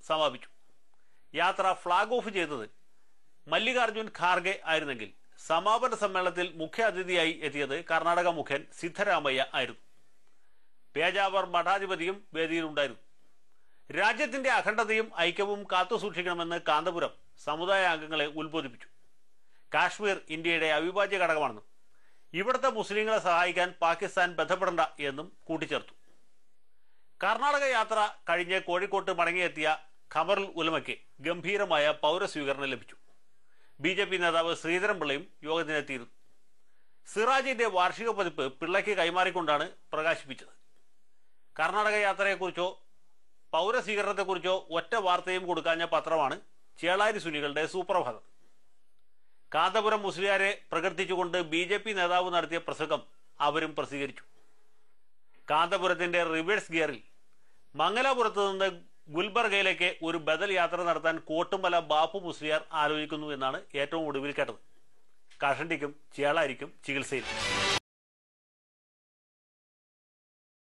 സമാപിച്ചു. യാത്ര flag off ചെയ്തത് മല്ലികാർജുൻ ഖാർഗെ ആയിരുന്നെങ്കിൽ സമാപന സമ്മേളനത്തിൽ മുഖ്യ അതിഥിയായി എത്തിയത് കർണാടക മുഖ്യൻ സിദ്ധരാമയ്യ ആയിരുന്നു. പേജാവർ മഠാധിപതിയും വേദിയിലുണ്ടായിരുന്നു. രാജ്യത്തിന്റെ അഖണ്ഡതയും ഐക്യവും കാത്തുസൂക്ഷിക്കണമെന്ന് കാന്തപുരം സമുദായ അംഗങ്ങളെ ഉത്ബോധിപ്പിച്ചു. കാശ്മീർ ഇന്ത്യയുടെ അവിഭാജ്യ ഘടകമാണെന്നും ഇവിടുത്തെ മുസ്ലിങ്ങളെ സഹായിക്കാൻ പാകിസ്ഥാൻ ബന്ധപ്പെടേണ്ട എന്നും കൂട്ടിച്ചേർത്തു. കർണാടക യാത്ര കഴിഞ്ഞ് കോഴിക്കോട്ട് മടങ്ങിയെത്തിയ ഖമറുൽ ഉലമയ്ക്ക് ഗംഭീരമായ പൗരസ്വീകരണം ലഭിച്ചു. BJP നേതാവ് ശ്രീധരൻപിള്ളയും യോഗത്തിനെത്തിയിരുന്നു. സിറാജിന്റെ വാർഷിക പതിപ്പ് പിള്ളയ്ക്ക് കൈമാറിക്കൊണ്ടാണ് പ്രകാശിപ്പിച്ചത്. കർണാടക യാത്രയെക്കുറിച്ചോ പൗരസ്വീകരണത്തെക്കുറിച്ചോ ഒറ്റ വാർത്തയും കൊടുക്കാഞ്ഞ പത്രമാണ് ചേളാരി സുന്നികളുടെ സുപ്രഭാതം. കാന്തപുരം മുസ്ലിയാരെ പ്രകീർത്തിച്ചുകൊണ്ട് BJP നേതാവ് നടത്തിയ പ്രസംഗം അവരും പ്രസിദ്ധീകരിച്ചു. കാന്തപുരത്തിന്റെ റിവേഴ്സ് ഗിയറിൽ മംഗലാപുരത്ത് നിന്ന് ഗുൽബർഗയിലേക്ക് ഒരു ബദൽ യാത്ര നടത്താൻ കോട്ടുമല ബാപ്പു മുസ്ലിയാർ ആലോചിക്കുന്നു എന്നാണ് ഏറ്റവും ഒടുവിൽ കേട്ടത്. കഷണ്ടിക്കും ചേളാരിക്കും ചികിത്സയിൽ.